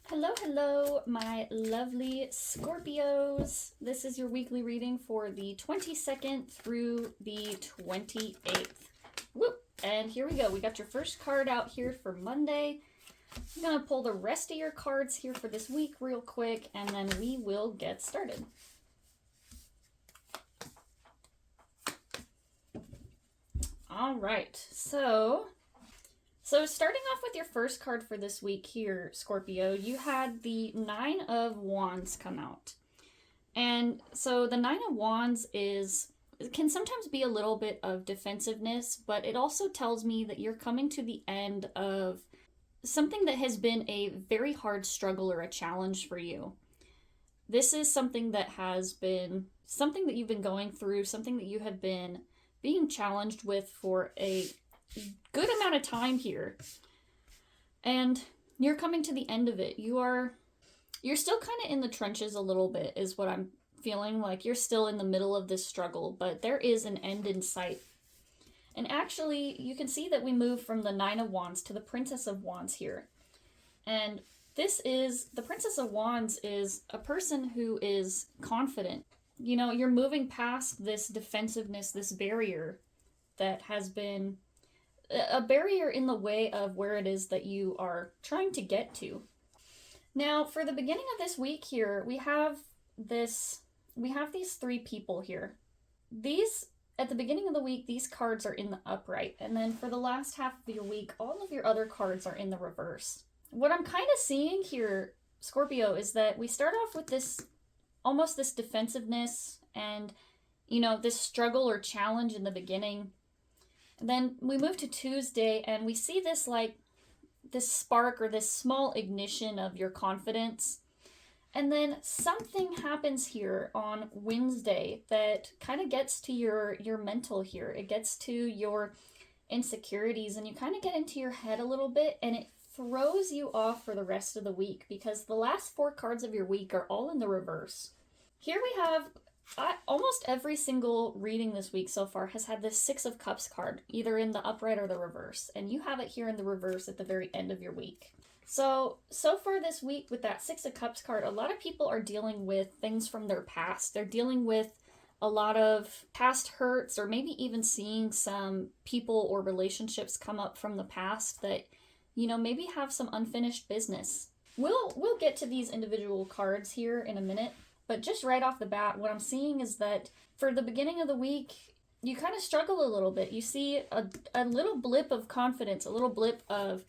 Hello, hello, my lovely Scorpios. This is your weekly reading for the 22nd through the 28th. Whoop! And here we go. We got your first card out here for Monday. I'm going to pull the rest of your cards here for this week real quick, and then we will get started. All right, so starting off with your first card for this week here, Scorpio, you had the Nine of Wands come out. And so the Nine of Wands can sometimes be a little bit of defensiveness, but it also tells me that you're coming to the end of something that has been a very hard struggle or a challenge for you. This is something that has been something that you've been going through, something that you have been being challenged with for a good amount of time here, and you're coming to the end of it. You're still kind of in the trenches a little bit is what I'm feeling. Like you're still in the middle of this struggle, but there is an end in sight. And actually you can see that we move from the Nine of Wands to the Princess of Wands here, and the Princess of Wands is a person who is confident. You know, you're moving past this defensiveness, this barrier that has been a barrier in the way of where it is that you are trying to get to. Now, for the beginning of this week here, we have these three people here. At the beginning of the week, these cards are in the upright, and then for the last half of your week, all of your other cards are in the reverse. What I'm kind of seeing here, Scorpio, is that we start off with this defensiveness and, this struggle or challenge in the beginning. Then we move to Tuesday and we see this spark or this small ignition of your confidence. And then something happens here on Wednesday that kind of gets to your mental here. It gets to your insecurities, and you kind of get into your head a little bit, and it throws you off for the rest of the week because the last four cards of your week are all in the reverse. Here we have almost every single reading this week so far has had this Six of Cups card, either in the upright or the reverse, and you have it here in the reverse at the very end of your week. So far this week with that Six of Cups card, a lot of people are dealing with things from their past. They're dealing with a lot of past hurts, or maybe even seeing some people or relationships come up from the past that, maybe have some unfinished business. We'll get to these individual cards here in a minute. But just right off the bat, what I'm seeing is that for the beginning of the week, you kind of struggle a little bit. You see a little blip of confidence, a little blip of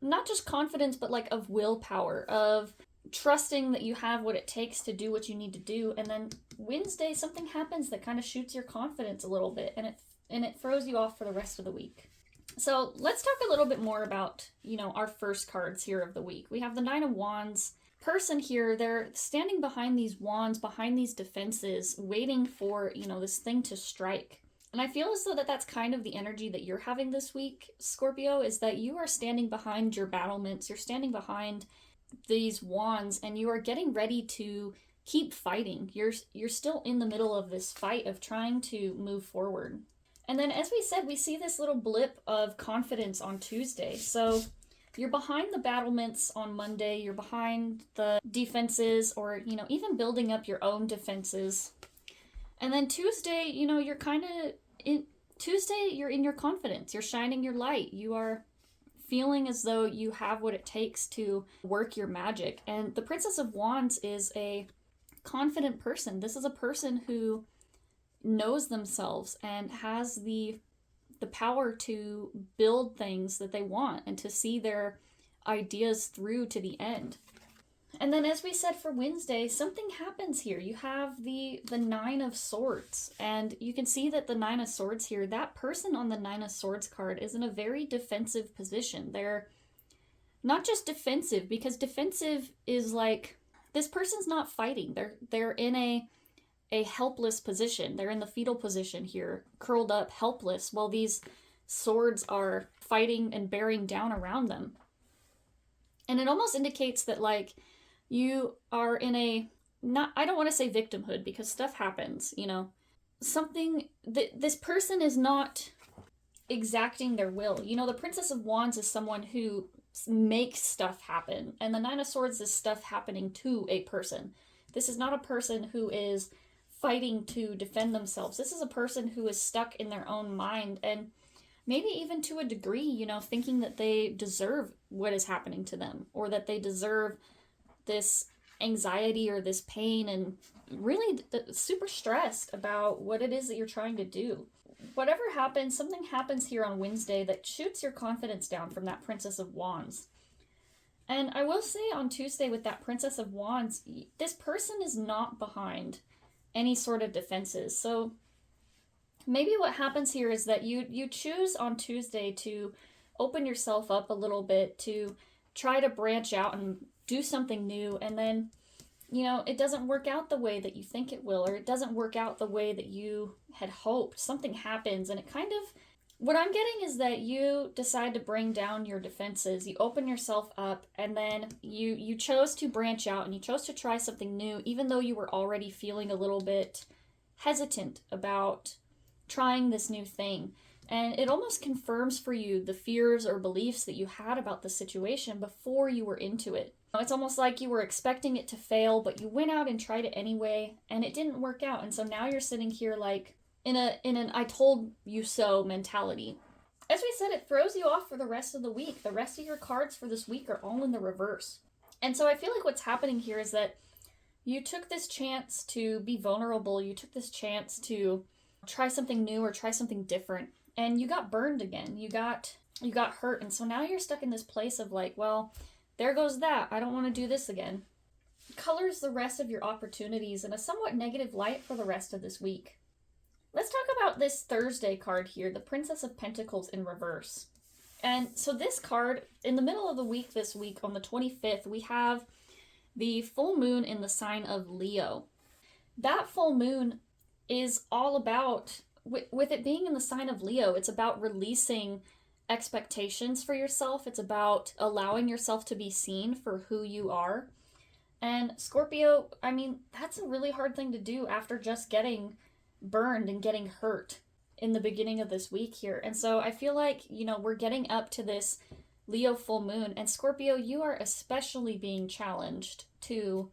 not just confidence, but like of willpower, of trusting that you have what it takes to do what you need to do. And then Wednesday, something happens that kind of shoots your confidence a little bit, and it throws you off for the rest of the week. So let's talk a little bit more about, our first cards here of the week. We have the Nine of Wands person here. They're standing behind these wands, behind these defenses, waiting for, this thing to strike. And I feel as though that's kind of the energy that you're having this week, Scorpio, is that you are standing behind your battlements, you're standing behind these wands, and you are getting ready to keep fighting. You're still in the middle of this fight of trying to move forward. And then, as we said, we see this little blip of confidence on Tuesday. So you're behind the battlements on Monday, you're behind the defenses, or, even building up your own defenses. And then Tuesday, you're kind of Tuesday, you're in your confidence, you're shining your light, you are feeling as though you have what it takes to work your magic. And the Princess of Wands is a confident person. This is a person who knows themselves and has the power to build things that they want and to see their ideas through to the end. And then, as we said for Wednesday, something happens here. You have the Nine of Swords, and you can see that the Nine of Swords here, that person on the Nine of Swords card is in a very defensive position. They're not just defensive, because defensive is like, this person's not fighting. They're in a helpless position. They're in the fetal position here, curled up, helpless, while these swords are fighting and bearing down around them. And it almost indicates that, like, you are in I don't want to say victimhood, because stuff happens, this person is not exacting their will. The Princess of Wands is someone who make stuff happen. And the Nine of Swords is stuff happening to a person. This is not a person who is fighting to defend themselves. This is a person who is stuck in their own mind, and maybe even to a degree, you know, thinking that they deserve what is happening to them, or that they deserve this anxiety or this pain, and really super stressed about what it is that you're trying to do. Whatever happens, something happens here on Wednesday that shoots your confidence down from that Princess of Wands. And I will say on Tuesday with that Princess of Wands, this person is not behind any sort of defenses. So maybe what happens here is that you choose on Tuesday to open yourself up a little bit, to try to branch out and do something new, and then, you know, it doesn't work out the way that you think it will, or it doesn't work out the way that you had hoped. Something happens, and it kind of, what I'm getting is that you decide to bring down your defenses. You open yourself up, and then you chose to branch out, and you chose to try something new, even though you were already feeling a little bit hesitant about trying this new thing. And it almost confirms for you the fears or beliefs that you had about the situation before you were into it. It's almost like you were expecting it to fail, but you went out and tried it anyway, and it didn't work out. And so now you're sitting here like in an I told you so mentality. As we said, it throws you off for the rest of the week. The rest of your cards for this week are all in the reverse. And so I feel like what's happening here is that you took this chance to be vulnerable. You took this chance to try something new or try something different, and you got burned again. You got hurt. And so now you're stuck in this place of like, well, there goes that. I don't want to do this again. Colors the rest of your opportunities in a somewhat negative light for the rest of this week. Let's talk about this Thursday card here, the Princess of Pentacles in reverse. And so this card, in the middle of the week this week, on the 25th, we have the full moon in the sign of Leo. That full moon is all about, with it being in the sign of Leo, it's about releasing expectations for yourself. It's about allowing yourself to be seen for who you are. And Scorpio, I mean, that's a really hard thing to do after just getting burned and getting hurt in the beginning of this week here. And so I feel like, you know, we're getting up to this Leo full moon, and Scorpio, you are especially being challenged to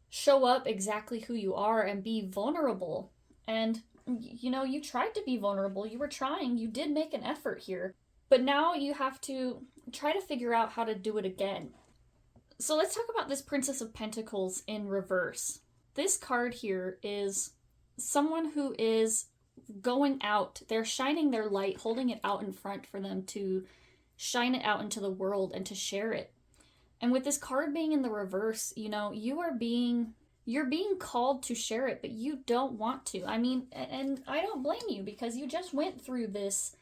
show up exactly who you are and be vulnerable. And, you know, you tried to be vulnerable. You were trying. You did make an effort here. But now you have to try to figure out how to do it again. So let's talk about this Princess of Pentacles in reverse. This card here is someone who is going out. They're shining their light, holding it out in front for them to shine it out into the world and to share it. And with this card being in the reverse, you know, you're being called to share it, but you don't want to. I mean, and I don't blame you, because you just went through this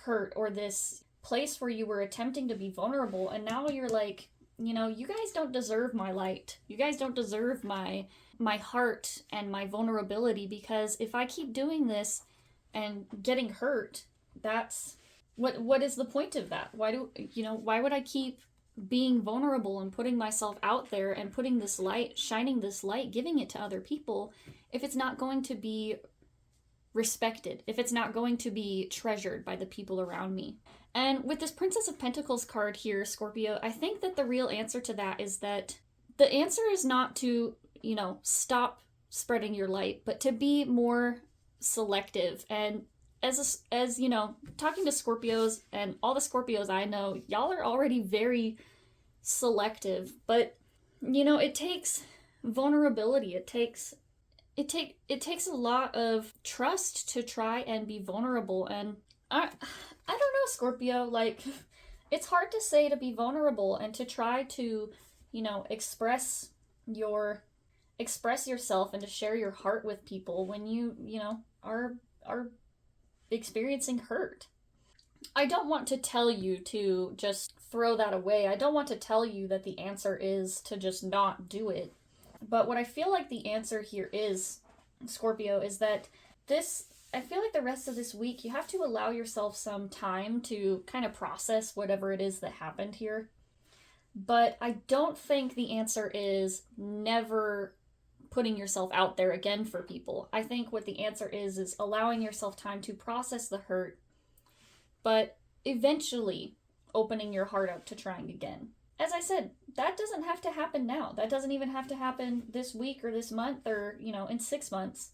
hurt or this place where you were attempting to be vulnerable, and now you're like, you know, you guys don't deserve my light. You guys don't deserve my heart and my vulnerability, because if I keep doing this and getting hurt, that's what is the point of that? Why would I keep being vulnerable and putting myself out there and putting this light, shining this light, giving it to other people, if it's not going to be respected, if it's not going to be treasured by the people around me? And with this Princess of Pentacles card here, Scorpio, I think that the real answer to that is that the answer is not to, you know, stop spreading your light, but to be more selective. And as you know, talking to Scorpios, and all the Scorpios I know, y'all are already very selective, but you know, it takes vulnerability. It takes a lot of trust to try and be vulnerable. And I don't know, Scorpio, like, it's hard to say to be vulnerable and to try to, you know, express yourself and to share your heart with people when you know, are experiencing hurt. I don't want to tell you to just throw that away. I don't want to tell you that the answer is to just not do it. But what I feel like the answer here is, Scorpio, is that I feel like the rest of this week, you have to allow yourself some time to kind of process whatever it is that happened here. But I don't think the answer is never putting yourself out there again for people. I think what the answer is allowing yourself time to process the hurt, but eventually, opening your heart up to trying again. As I said, that doesn't have to happen now. That doesn't even have to happen this week or this month or, in 6 months.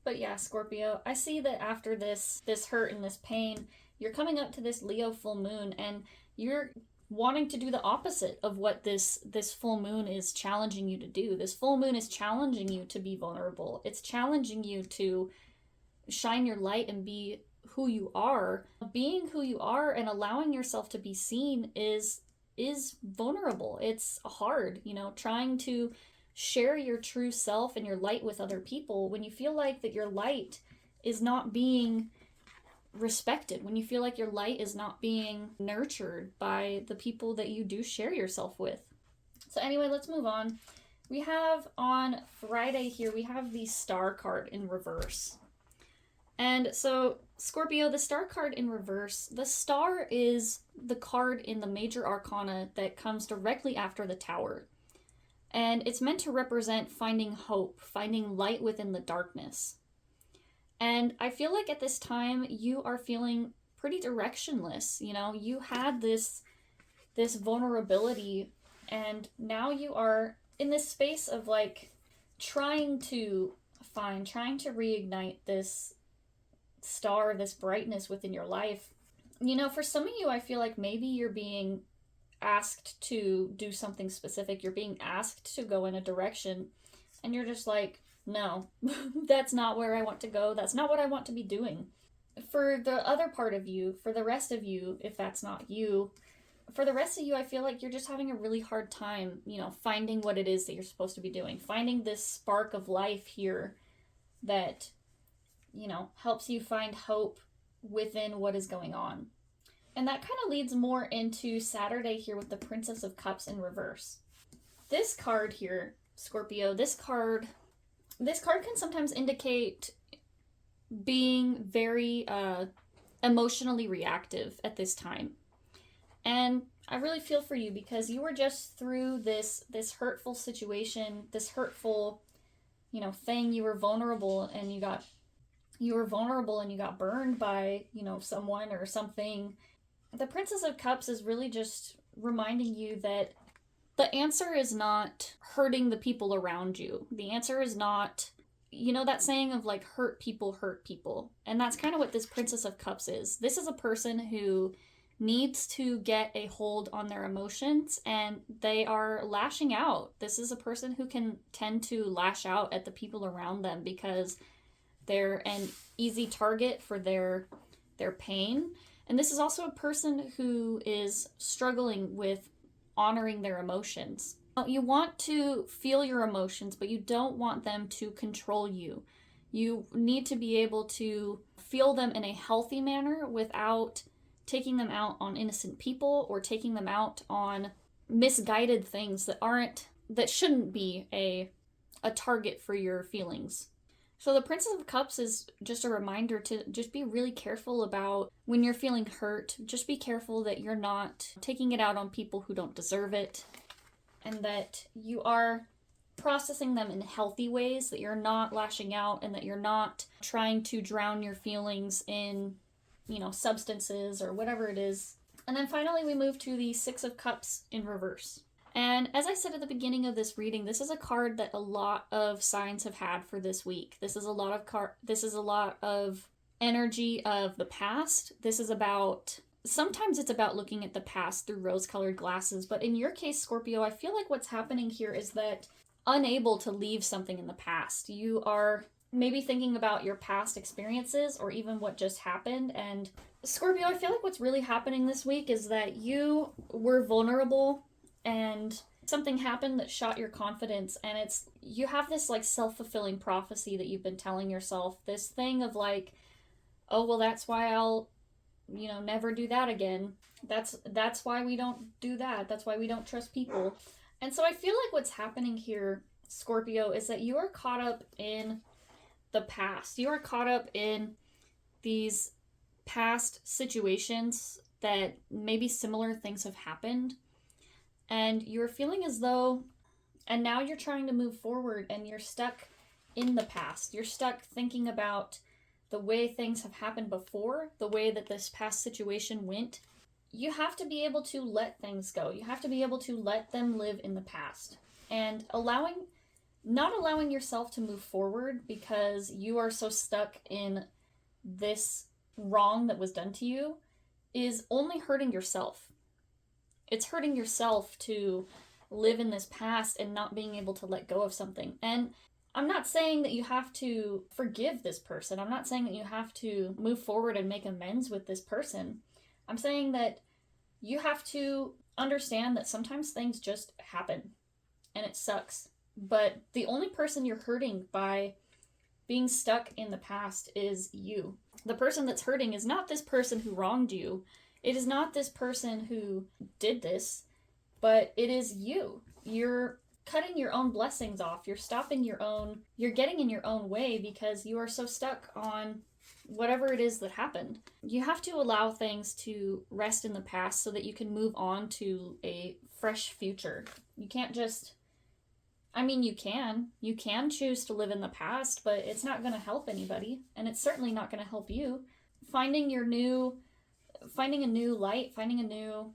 But yeah, Scorpio, I see that after this hurt and this pain, you're coming up to this Leo full moon and you're wanting to do the opposite of what this full moon is challenging you to do. This full moon is challenging you to be vulnerable. It's challenging you to shine your light and be who you are. Being who you are and allowing yourself to be seen is vulnerable. It's hard, trying to share your true self and your light with other people when you feel like that your light is not being respected, when you feel like your light is not being nurtured by the people that you do share yourself with. So anyway, let's move on. We have on Friday here, we have the Star card in reverse. And so Scorpio, the Star card in reverse, the Star is the card in the major arcana that comes directly after the Tower. And it's meant to represent finding hope, finding light within the darkness. And I feel like at this time you are feeling pretty directionless. You had this vulnerability, and now you are in this space of like trying to reignite this star, this brightness within your life. For some of you, I feel like maybe you're being asked to do something specific. You're being asked to go in a direction, and you're just like, no, that's not where I want to go. That's not what I want to be doing. For the other part of you, for the rest of you, if that's not you, for the rest of you, I feel like you're just having a really hard time, finding what it is that you're supposed to be doing. Finding this spark of life here that, helps you find hope within what is going on. And that kind of leads more into Saturday here with the Princess of Cups in reverse. This card here, Scorpio, this card can sometimes indicate being very emotionally reactive at this time. And I really feel for you because you were just through this hurtful situation, this hurtful, thing. You were vulnerable and you got burned by, someone or something. The Princess of Cups is really just reminding you that the answer is not hurting the people around you. The answer is not, that saying of like, hurt people. And that's kind of what this Princess of Cups is. This is a person who needs to get a hold on their emotions and they are lashing out. This is a person who can tend to lash out at the people around them because they're an easy target for their pain. And this is also a person who is struggling with honoring their emotions. You want to feel your emotions, but you don't want them to control you. You need to be able to feel them in a healthy manner without taking them out on innocent people or taking them out on misguided things that shouldn't be a target for your feelings. So the Princess of Cups is just a reminder to just be really careful about when you're feeling hurt. Just be careful that you're not taking it out on people who don't deserve it, and that you are processing them in healthy ways, that you're not lashing out, and that you're not trying to drown your feelings in, substances or whatever it is. And then finally we move to the Six of Cups in reverse. And as I said at the beginning of this reading, this is a card that a lot of signs have had for this week. This is a lot of energy of the past. Sometimes it's about looking at the past through rose-colored glasses, but in your case, Scorpio, I feel like what's happening here is that unable to leave something in the past. You are maybe thinking about your past experiences or even what just happened. And Scorpio, I feel like what's really happening this week is that you were vulnerable and something happened that shot your confidence, and you have this like self-fulfilling prophecy that you've been telling yourself, this thing of like, oh well, that's why I'll never do that again. That's why we don't do that. That's why we don't trust people. And so I feel like what's happening here, Scorpio, is that you are caught up in the past. You are caught up in these past situations that maybe similar things have happened. And you're feeling as though, and now you're trying to move forward and you're stuck in the past. You're stuck thinking about the way things have happened before, the way that this past situation went. you have to be able to let things go. You have to be able to let them live in the past. And not allowing yourself to move forward because you are so stuck in this wrong that was done to you is only hurting yourself. It's hurting yourself to live in this past and not being able to let go of something. And I'm not saying that you have to forgive this person. I'm not saying that you have to move forward and make amends with this person. I'm saying that you have to understand that sometimes things just happen and it sucks. But the only person you're hurting by being stuck in the past is you. The person that's hurting is not this person who wronged you. It is not this person who did this, but it is you. You're cutting your own blessings off. You're getting in your own way because you are so stuck on whatever it is that happened. You have to allow things to rest in the past so that you can move on to a fresh future. You can't just, you can choose to live in the past, but it's not going to help anybody, and it's certainly not going to help you. Finding a new light, finding a new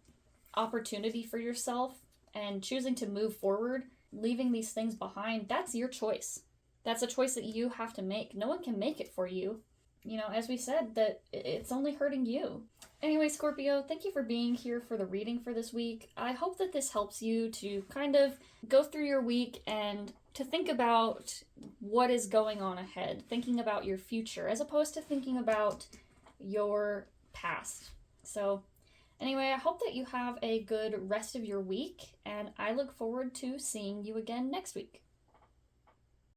opportunity for yourself, and choosing to move forward, leaving these things behind, that's your choice. That's a choice that you have to make. No one can make it for you. As we said, that it's only hurting you. Anyway, Scorpio, thank you for being here for the reading for this week. I hope that this helps you to kind of go through your week and to think about what is going on ahead, thinking about your future, as opposed to thinking about your past. So, anyway, I hope that you have a good rest of your week, and I look forward to seeing you again next week.